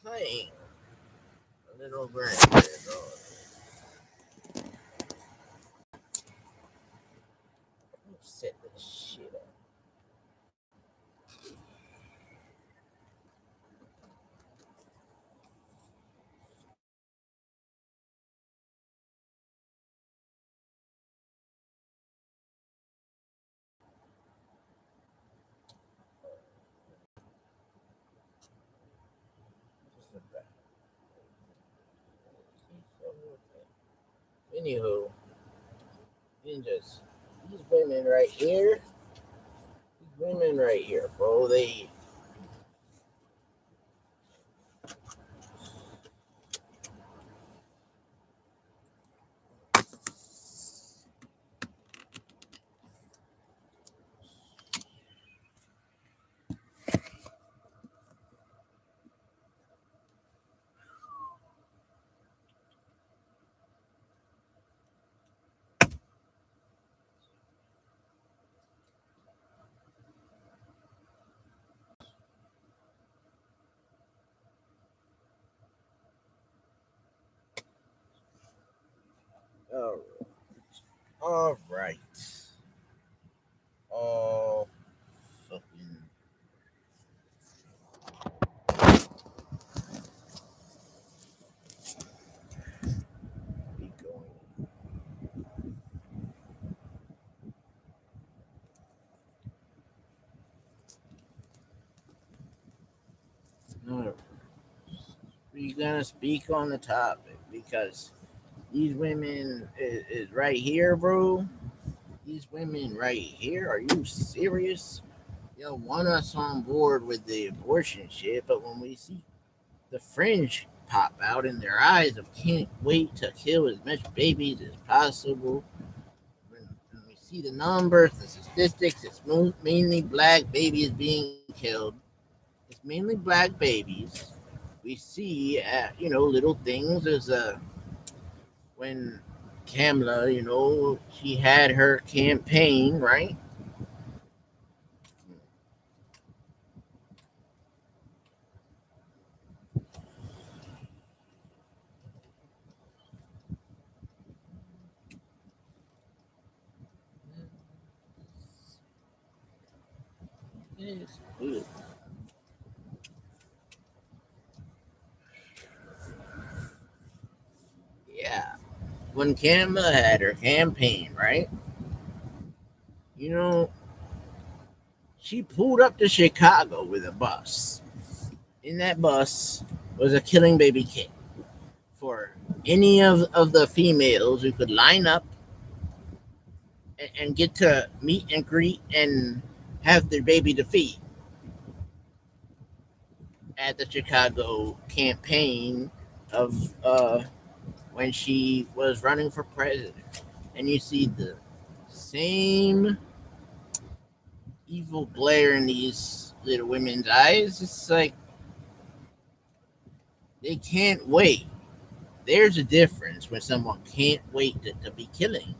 playing a little grand. Set this shit up. Anywho, ninjas, these women right here, bro, they all right, all fucking be going. All right. We're gonna speak on the topic because these women is right here, bro. These women right here. Are you serious? Yo, want us on board with the abortion shit, but when we see the fringe pop out in their eyes of can't wait to kill as much babies as possible. When we see the numbers, the statistics, it's mainly black babies being killed. It's mainly black babies. We see, little things as when Kamala, she had her campaign, right? Yes. Yeah. When Kamala had her campaign, right? You know, she pulled up to Chicago with a bus. In that bus was a killing baby kit for any of the females who could line up and get to meet and greet and have their baby to feed at the Chicago campaign of when she was running for president. And you see the same evil glare in these little women's eyes. It's like they can't wait. There's a difference when someone can't wait to be killing.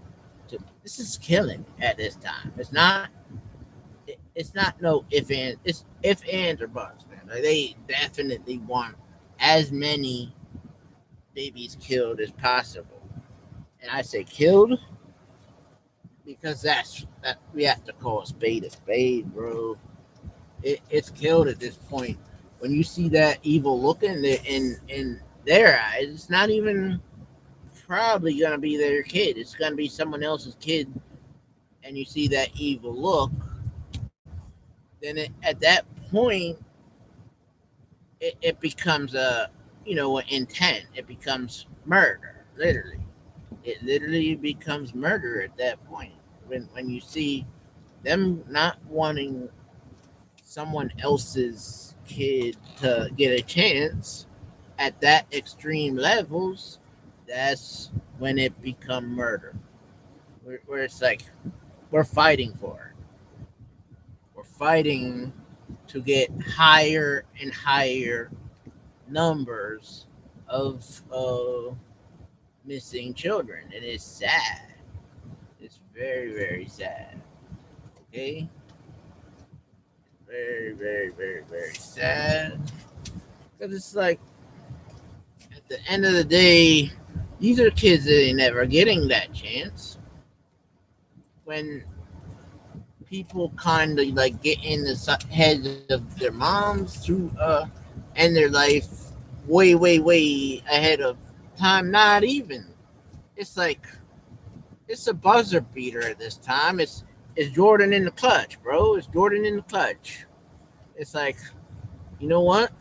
This is killing at this time. It's not no if and it's if ands or buts, man. Like they definitely want as many babies killed as possible. And I say killed because that we have to call a spade, bro. It's killed at this point. When you see that evil look in their eyes, it's not even probably gonna be their kid. It's gonna be someone else's kid, and you see that evil look. Then at that point, it becomes an intent. It becomes murder. Literally, it literally becomes murder at that point. When you see them not wanting someone else's kid to get a chance at that extreme levels, that's when it become murder. Where it's like we're fighting for it. We're fighting to get higher and higher numbers of missing children, and it's sad. It's very very sad. Okay, very very very very sad because it's like at the end of the day, these are kids that ain't never getting that chance. When people kind of like get in the heads of their moms through end their life way ahead of time, not even. It's like it's a buzzer beater at this time. It's Jordan in the clutch, bro. It's Jordan in the clutch. It's like, you know what?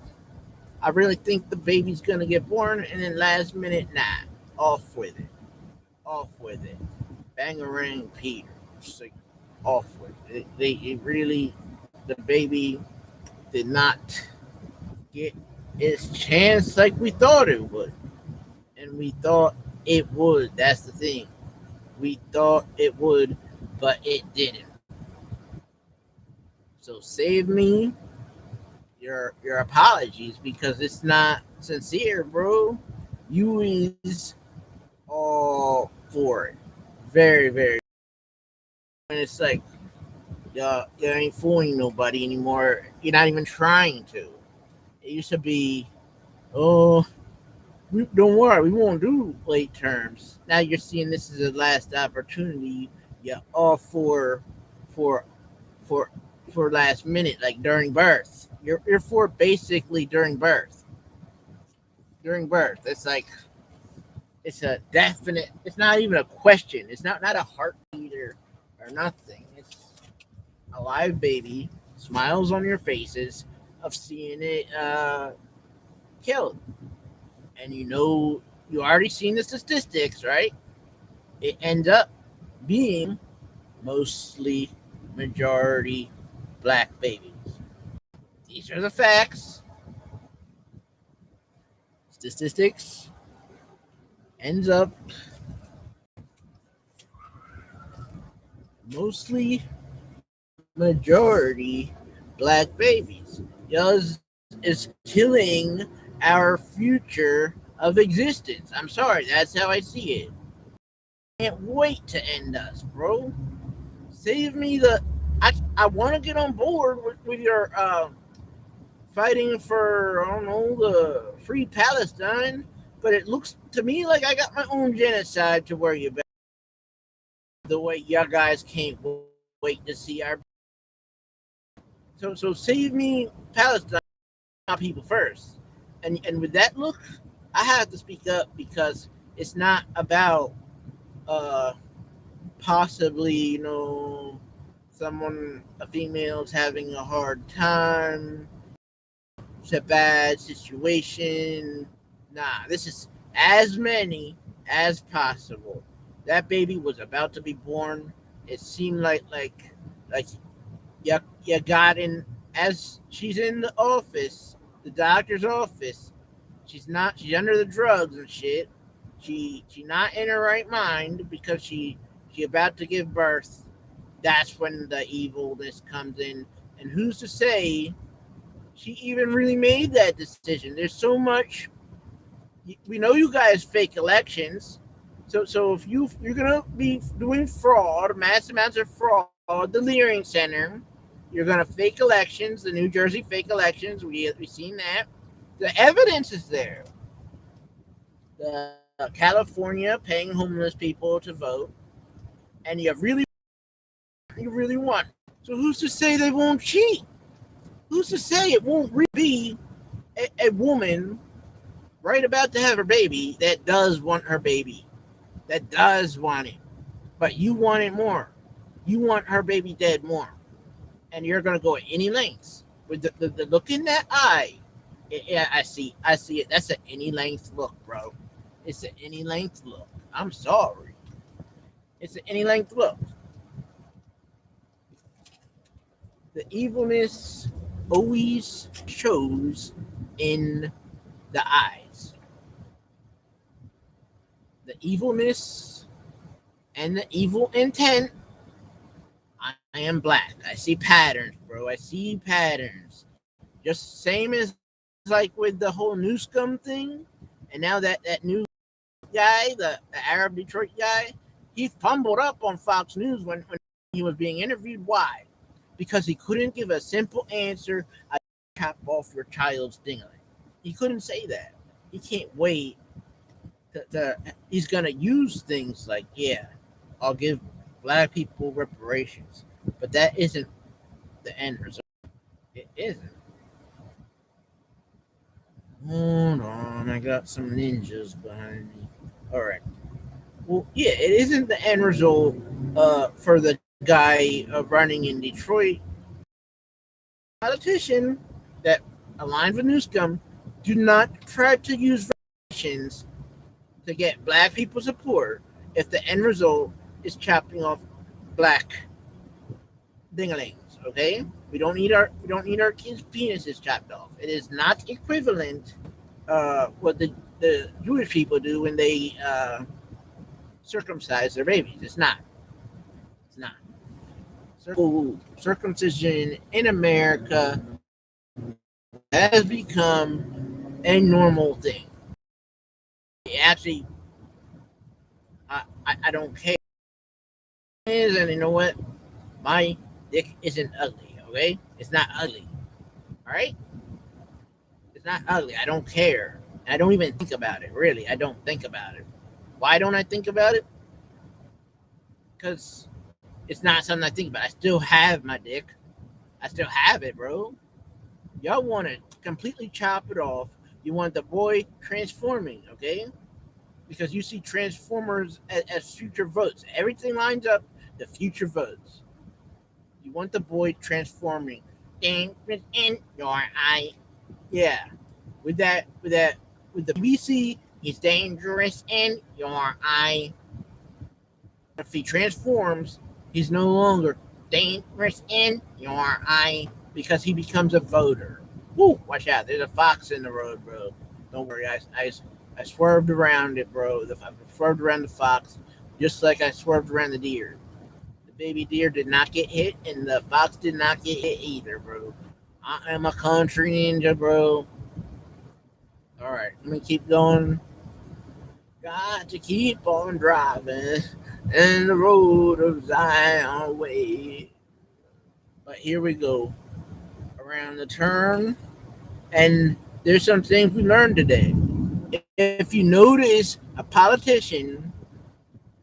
I really think the baby's gonna get born, and then last minute, nah, off with it, off with it. Bangarang Peter, it's like, off with it. It really, the baby did not get its chance like we thought it would, and we thought it would. That's the thing. We thought it would, but it didn't. So save me your apologies because it's not sincere, bro. You is all for it. Very, very. And it's like, you ain't fooling nobody anymore. You're not even trying to. It used to be, oh, don't worry, we won't do late terms. Now you're seeing this is the last opportunity. You're all for, for, for last minute, like during birth. You're for basically during birth. During birth, it's like it's a definite. It's not even a question. It's not a heartbeat or nothing. It's a live baby, smiles on your faces of seeing it killed, and you already seen the statistics, right? It ends up being mostly majority black babies. These are the facts. Statistics ends up mostly majority black babies. Yours is killing our future of existence. I'm sorry, that's how I see it. Can't wait to end us, bro. Save me the. I want to get on board with your fighting for, I don't know, the free Palestine, but it looks to me like I got my own genocide to worry about. The way y'all guys can't wait to see our. So save me Palestine, my people first, and with that look, I have to speak up because it's not about uh possibly, someone, a female's having a hard time, it's a bad situation. Nah, this is as many as possible. That baby was about to be born. It seemed like you got in as she's in the office, the doctor's office. She's under the drugs and shit. She not in her right mind because she about to give birth. That's when the evilness comes in. And who's to say she even really made that decision? There's so much. We know you guys fake elections. So if you're gonna be doing fraud, mass amounts of fraud, the Leering Center, you're gonna fake elections, the New Jersey fake elections. We seen that. The evidence is there. The California paying homeless people to vote, and you really want. So who's to say they won't cheat? Who's to say it won't really be a woman right about to have her baby that does want her baby, that does want it, but you want it more. You want her baby dead more, and you're gonna go at any lengths with the look in that eye. Yeah, I see it. That's an any length look, bro. It's an any length look. I'm sorry. It's an any length look. The evilness always shows in the eyes. The evilness and the evil intent. I am black. I see patterns, bro. I see patterns. Just same as like with the whole new scum thing. And now that new guy, the Arab Detroit guy, he fumbled up on Fox News when he was being interviewed. Why? Because he couldn't give a simple answer. I chop off your child's dingling. He couldn't say that. he can't wait to he's gonna use things like, yeah, I'll give black people reparations, but that isn't the end result. It isn't. Hold on, I got some ninjas behind me. All right. Well, yeah, it isn't the end result for the guy running in Detroit. Politician that aligns with Newscomb do not try to use reparations to get black people support if the end result is chopping off black dinglings. Okay, we don't need our kids' penises chopped off. It is not equivalent what the Jewish people do when they circumcise their babies. It's not. It's not. Circumcision in America has become a normal thing. Actually, I don't care. And you know what? My dick isn't ugly. Okay, it's not ugly. All right, it's not ugly. I don't care. I don't even think about it. Really, I don't think about it. Why don't I think about it? Because it's not something I think about. I still have my dick. I still have it, bro. Y'all want to completely chop it off. You want the boy transforming, okay? Because you see Transformers as future votes. Everything lines up the future votes. You want the boy transforming. In your eye. Yeah. With the BBC, he's dangerous in your eye. If he transforms, he's no longer dangerous in your eye because he becomes a voter. Woo, watch out. There's a fox in the road, bro. Don't worry. I swerved around it, bro. I swerved around the fox just like I swerved around the deer. The baby deer did not get hit, and the fox did not get hit either, bro. I am a country ninja, bro. All right, let me keep going. Got to keep on driving and the road of Zion way. But here we go around the turn, and there's some things we learned today. If you notice, a politician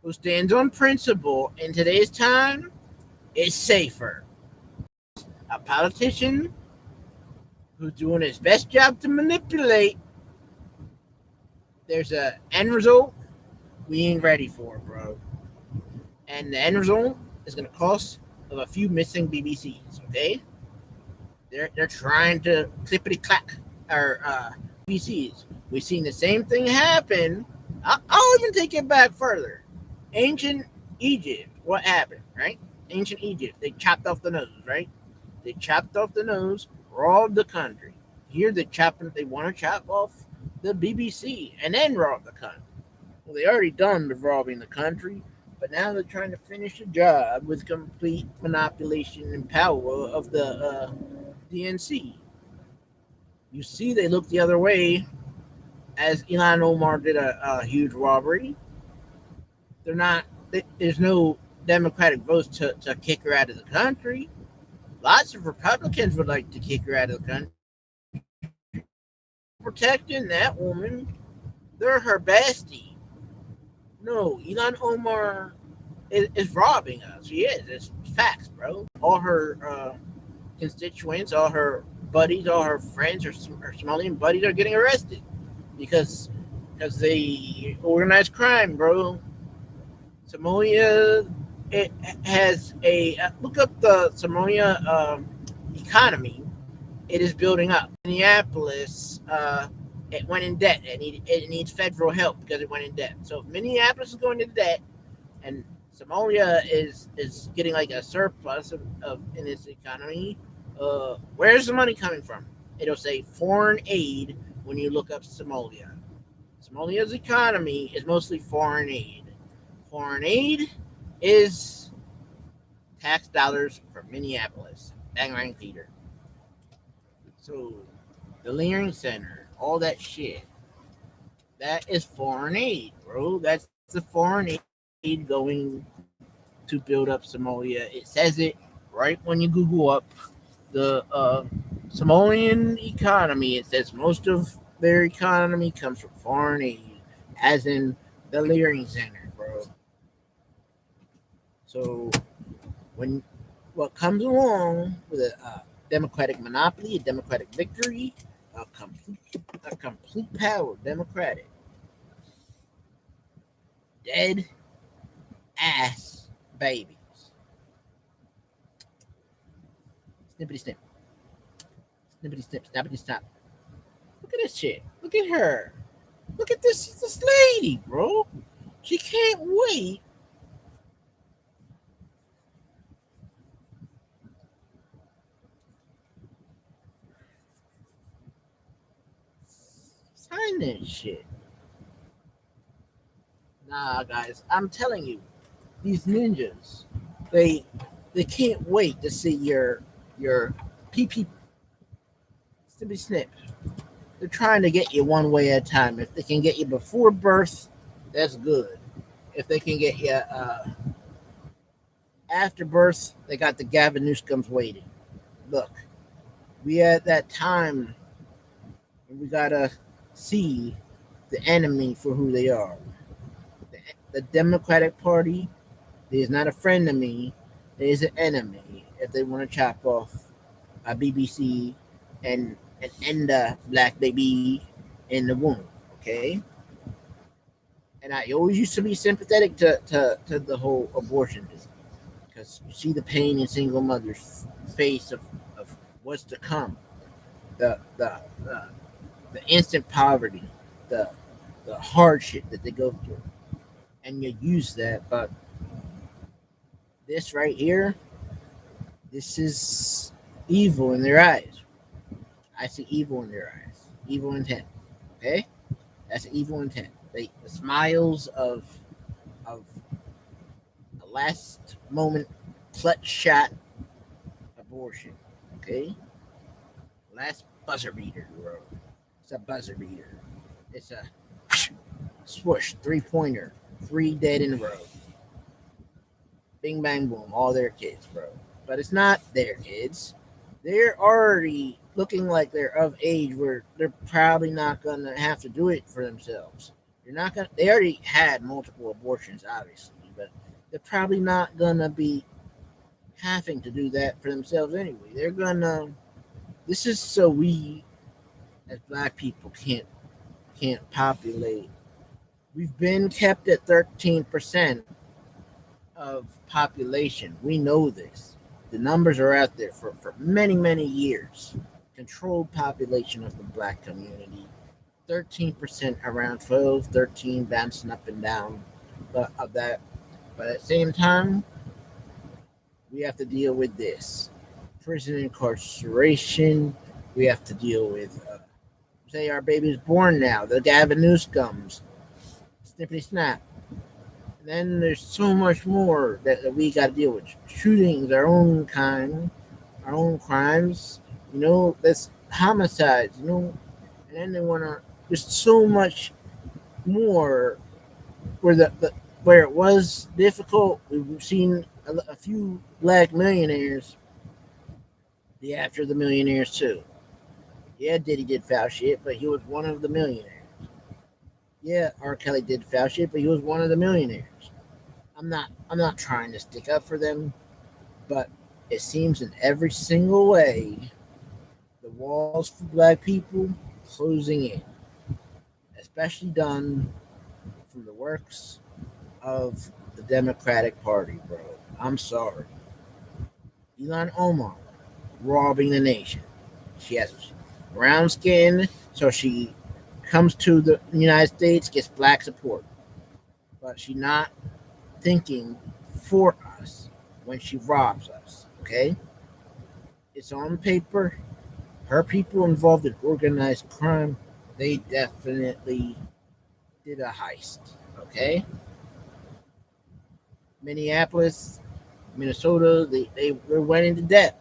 who stands on principle in today's time is safer. A politician who's doing his best job to manipulate, there's a end result we ain't ready for, bro. And the end result is going to cost of a few missing BBCs. Okay, they're trying to clippity clack our BBCs. We've seen the same thing happen. I'll even take it back further. Ancient Egypt, what happened? Right? Ancient Egypt, they chopped off the nose. Right? They chopped off the nose, robbed the country. Here they want to chop off the BBC and then rob the country. Well, they already done the robbing the country, but now they're trying to finish the job with complete manipulation and power of the DNC. You see, they look the other way as Elon Omar did a huge robbery. They're not. There's no Democratic votes to kick her out of the country. Lots of Republicans would like to kick her out of the country. Protecting that woman, they're her bestie. No, Elon Omar is robbing us. He is. It's facts, bro. All her constituents, all her buddies, all her friends, her Somalian buddies are getting arrested because they organized crime, bro. Somalia, it has a look up the Somalia economy. It is building up. Minneapolis, it went in debt. It needs federal help because it went in debt. So if Minneapolis is going into debt, and Somalia is getting like a surplus of in its economy, where's the money coming from? It'll say foreign aid when you look up Somalia. Somalia's economy is mostly foreign aid. Foreign aid is tax dollars from Minneapolis. Bang, bang, Peter. So, the Leering Center, all that shit, that is foreign aid, bro. That's the foreign aid going to build up Somalia. It says it right when you Google up the Somalian economy. It says most of their economy comes from foreign aid, as in the Leering Center, bro. So when what comes along with a democratic monopoly, a democratic victory, a complete, a complete power, democratic, dead ass babies. Snippity snip, snippity snip, snappity snap. Look at this shit. Look at her. Look at this lady, bro. She can't wait. Sign that shit. Nah, guys, I'm telling you, these ninjas, they they can't wait to see your PP snippy snip. They're trying to get you one way at a time. If they can get you before birth, that's good. If they can get you after birth, they got the Gavin Newscombs waiting. Look, we at that time, we gotta see the enemy for who they are. The, the Democratic Party is not a friend of me. It is an enemy. If they want to chop off a BBC and end the black baby in the womb, okay? And I always used to be sympathetic to the whole abortion business because you see the pain in single mothers' face of what's to come, the the the, the instant poverty, the the hardship that they go through, and you use that. But this right here, this is evil in their eyes. I see evil in their eyes, evil intent. Okay, that's evil intent. The smiles of the last moment clutch shot abortion. Okay, last buzzer beater, bro. It's a buzzer beater. It's a swoosh, 3-pointer, 3 dead in a row. Bing bang boom, all their kids, bro. But it's not their kids. They're already looking like they're of age where they're probably not gonna have to do it for themselves. You're not gonna. They already had multiple abortions, obviously, but they're probably not gonna be having to do that for themselves anyway. They're gonna. This is so we as black people can't populate. We've been kept at 13% of population. We know this. The numbers are out there for many, many years. Controlled population of the black community. 13%, around 12, 13, bouncing up and down of that. But at the same time, we have to deal with this. Prison incarceration. We have to deal with, say, our baby's born now. The Gavin Newscombs. Snippity snap. Then there's so much more that we got to deal with. Shootings, our own kind, our own crimes. That's homicides. And then they want to. There's so much more where where it was difficult. We've seen a few black millionaires. The after the millionaires too. Yeah, Diddy did foul shit, but he was one of the millionaires. Yeah, R. Kelly did foul shit, but he was one of the millionaires. I'm not trying to stick up for them, but it seems in every single way the walls for black people closing in, especially done from the works of the Democratic Party, bro. I'm sorry. Elon Omar robbing the nation. She has brown skin, so she comes to the United States, gets black support, but she not thinking for us when she robs us. Okay, it's on paper. Her people involved in organized crime, they definitely did a heist. Okay, Minneapolis, Minnesota, they went into debt.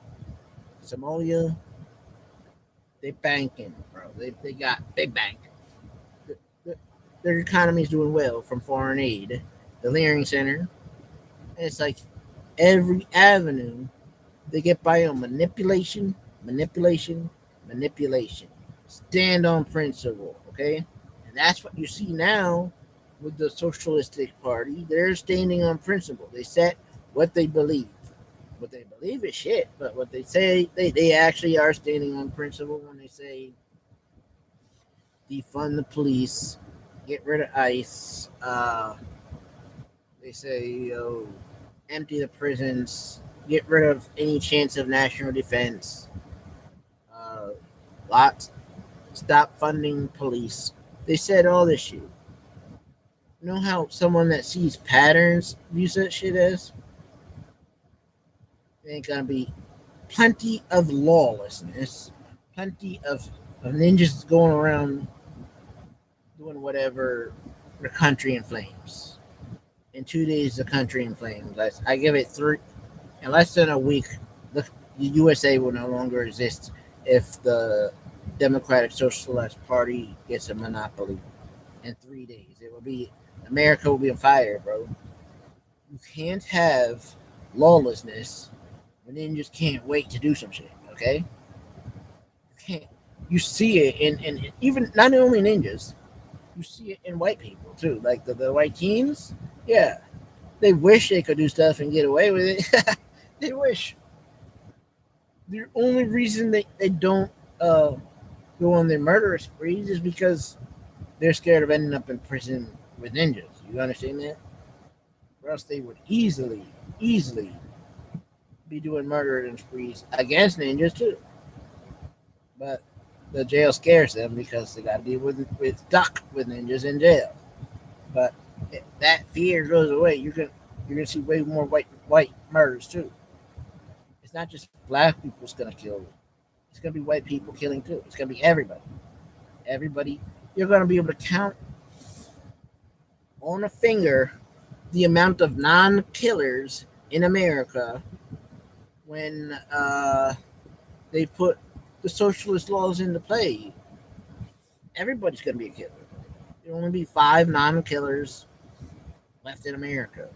Somalia, they banking, bro. They got big bank. The- Their economy is doing well from foreign aid. The Leering Center, and it's like every avenue they get by on manipulation, manipulation, manipulation. stand on principle, okay? And that's what you see now with the Socialistic Party. They're standing on principle. They set what they believe. What they believe is shit, but what they say, they actually are standing on principle when they say defund the police, get rid of ICE. They say, empty the prisons, get rid of any chance of national defense. Uh, lots, stop funding police. They said all this shit. You know how someone that sees patterns views that shit as? There ain't gonna be plenty of lawlessness, plenty of ninjas going around doing whatever, the country in flames. In 2 days, the country in flames. I give it three, in less than a week, the USA will no longer exist if the Democratic Socialist Party gets a monopoly. In 3 days, it will be America will be on fire, bro. You can't have lawlessness when ninjas can't wait to do some shit. Okay, you can't. You see it in even not only ninjas, you see it in white people too. Like the white teens, yeah, they wish they could do stuff and get away with it. They wish. The only reason they don't uh, go on their murderous sprees is because they're scared of ending up in prison with ninjas. You understand that? Or else they would easily be doing murder and sprees against ninjas too. But the jail scares them because they got to deal with stuck with ninjas in jail. But if that fear goes away, you're gonna see way more white murders too. It's not just black people's gonna kill. It's gonna be white people killing too. It's gonna be everybody. Everybody. You're gonna be able to count on a finger the amount of non-killers in America when they put the socialist laws into play. Everybody's gonna be a killer. There'll only be five non-killers left in America.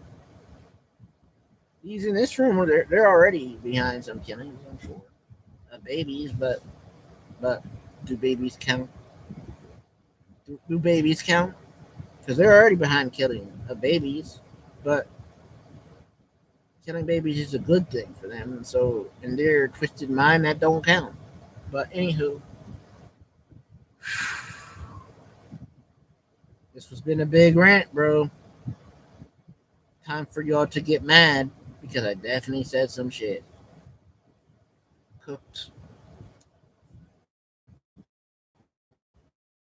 These in this room, they're already behind some killings, I'm sure, of babies. But do babies count? Do babies count? Because they're already behind killing of babies. But killing babies is a good thing for them, and so in their twisted mind, that don't count. But anywho, this has been a big rant, bro. Time for y'all to get mad because I definitely said some shit. Cooked